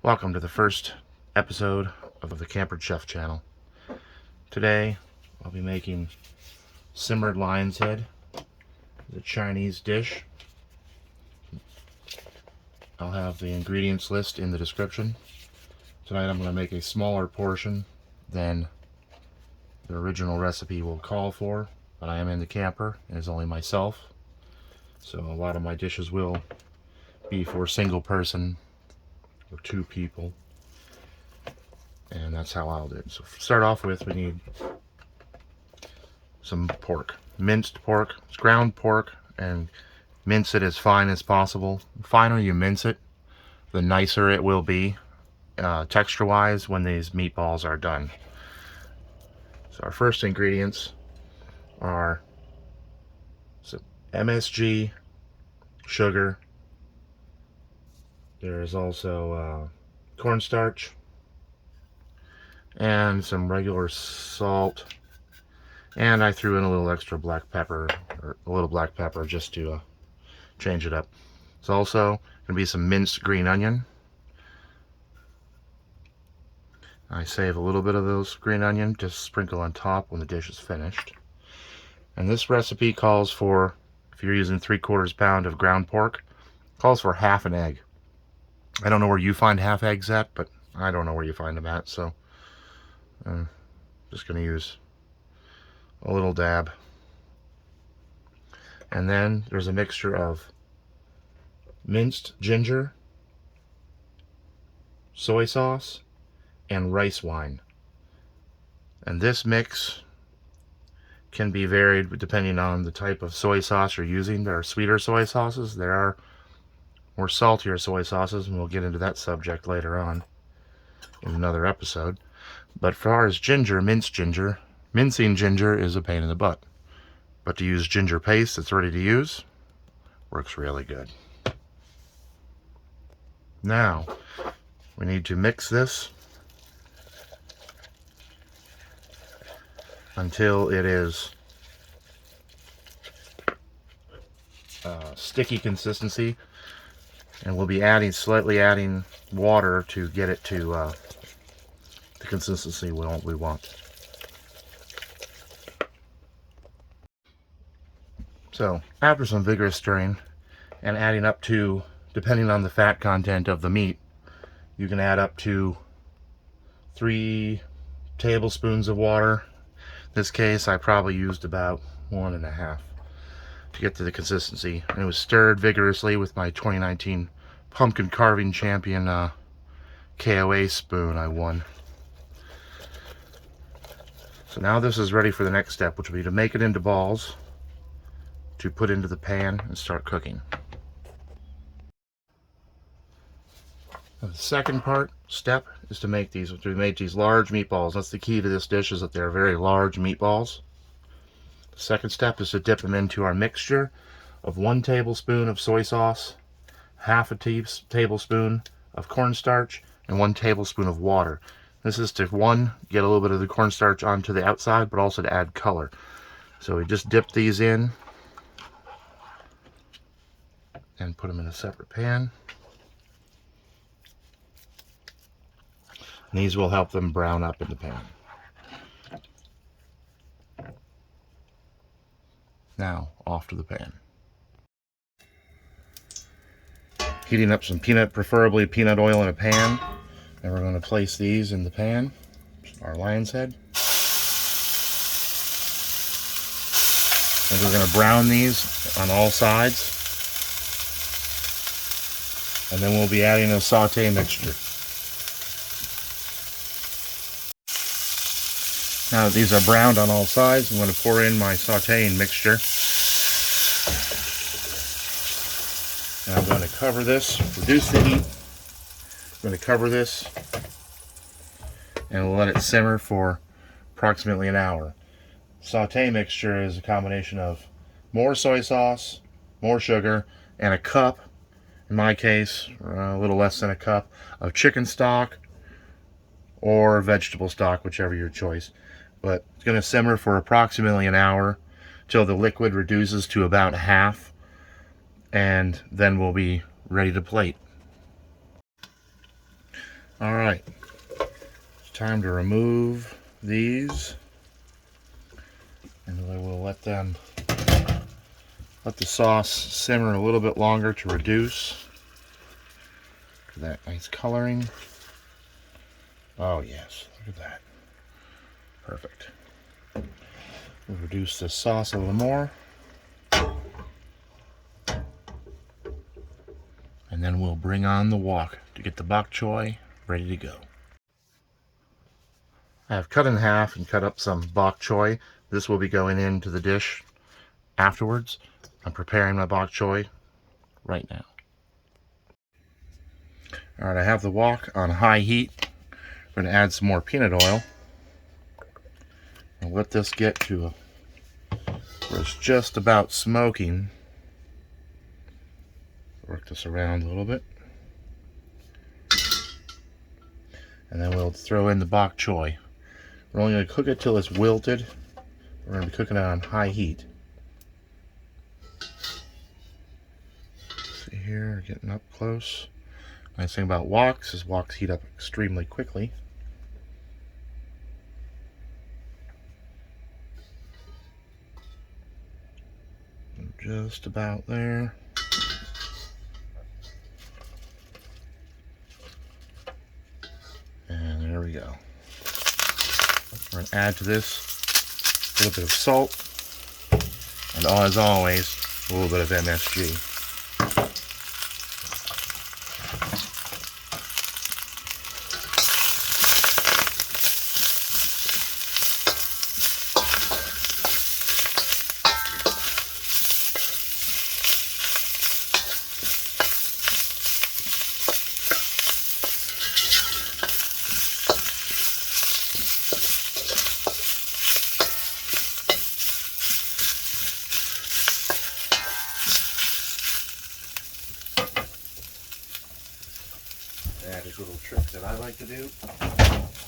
Welcome to the first episode of the Campered Chef channel. Today I'll be making simmered lion's head, the Chinese dish. I'll have the ingredients list in the description. Tonight I'm going to make a smaller portion than the original recipe will call for, but I am in the camper and it's only myself, so a lot of my dishes will be for single person or two people, and that's how I'll do it. So to start off with, we need some pork, minced pork. It's ground pork, and mince it as fine as possible. The finer you mince it, the nicer it will be texture wise when these meatballs are done. So our first ingredients are some MSG, sugar. There is also cornstarch and some regular salt, and I threw in a little extra black pepper, or a little black pepper, just to change it up. There's also going to be some minced green onion. I save a little bit of those green onion to sprinkle on top when the dish is finished. And this recipe calls for, if you're using 3/4 pound of ground pork, calls for half an egg. I don't know where you find half eggs at, but I don't know where you find them at, so I'm just going to use a little dab. And then there's a mixture of minced ginger, soy sauce, and rice wine. And this mix can be varied depending on the type of soy sauce you're using. There are sweeter soy sauces, there are more saltier soy sauces, and we'll get into that subject later on in another episode. But as far as ginger, mincing ginger is a pain in the butt. But to use ginger paste that's ready to use works really good. Now, we need to mix this until it is sticky consistency, and we'll be slightly adding water to get it to the consistency we want. So after some vigorous stirring and adding up to, depending on the fat content of the meat, you can add up to 3 tablespoons of water. In this case I probably used about 1.5 to get to the consistency, and it was stirred vigorously with my 2019 pumpkin carving champion KOA spoon I won. So now this is ready for the next step, which will be to make it into balls to put into the pan and start cooking. Now the second step is to make these large meatballs. That's the key to this dish, is that they're very large meatballs. The second step is to dip them into our mixture of 1 tablespoon of soy sauce, half a tablespoon of cornstarch, and 1 tablespoon of water. This is to, one, get a little bit of the cornstarch onto the outside, but also to add color. So we just dip these in and put them in a separate pan. And these will help them brown up in the pan. Now, off to the pan. Heating up some preferably peanut oil in a pan. And we're going to place these in the pan, our lion's head. And we're going to brown these on all sides. And then we'll be adding a saute mixture. Now that these are browned on all sides, I'm going to pour in my sauteing mixture. And I'm going to cover this, reduce the heat. I'm going to cover this and we'll let it simmer for approximately an hour. Saute mixture is a combination of more soy sauce, more sugar, and a cup, in my case, a little less than a cup, of chicken stock or vegetable stock, whichever your choice. But it's going to simmer for approximately an hour till the liquid reduces to about half, and then we'll be ready to plate. All right, it's time to remove these, and we will let the sauce simmer a little bit longer to reduce that nice coloring. Oh yes, look at that. Perfect. We'll reduce the sauce a little more. And then we'll bring on the wok to get the bok choy ready to go. I have cut in half and cut up some bok choy. This will be going into the dish afterwards. I'm preparing my bok choy right now. Alright, I have the wok on high heat. I'm going to add some more peanut oil. And let this get to where it's just about smoking. Work this around a little bit. And then we'll throw in the bok choy. We're only going to cook it till it's wilted. We're going to be cooking it on high heat. See here, getting up close. Nice thing about woks is woks heat up extremely quickly. Just about there. And there we go. We're going to add to this a little bit of salt, and as always, a little bit of MSG. That is a little trick that I like to do,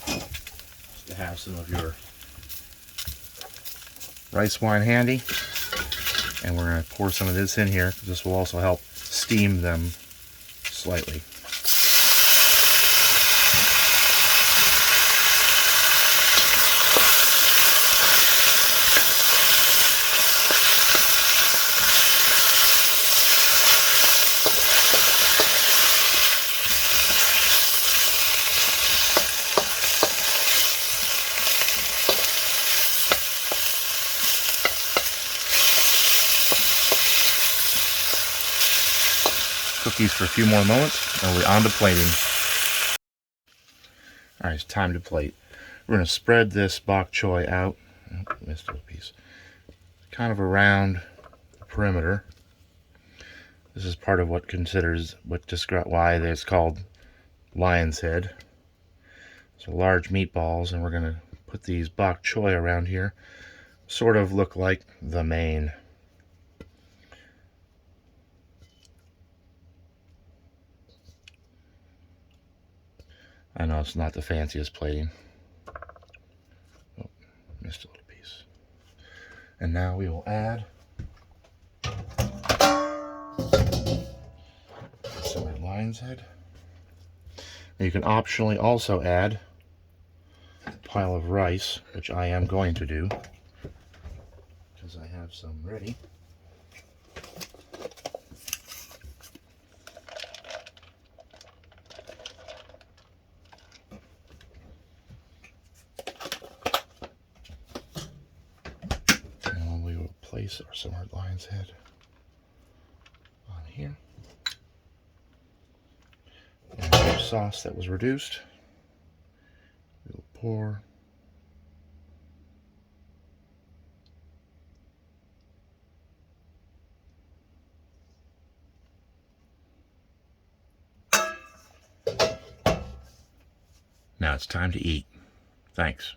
just to have some of your rice wine handy. And we're going to pour some of this in here. This will also help steam them slightly. Cook these for a few more moments, and we're on to plating. Alright, it's time to plate. We're going to spread this bok choy out. Oh, missed a little piece. Kind of around the perimeter. This is part of why it's called lion's head. So large meatballs, and we're going to put these bok choy around here. Sort of look like the mane. I know it's not the fanciest plating. Oh, missed a little piece. And now we will add some lion's head. And you can optionally also add a pile of rice, which I am going to do because I have some ready. Place our simmered lion's head on here. And our sauce that was reduced, we'll pour. Now it's time to eat. Thanks.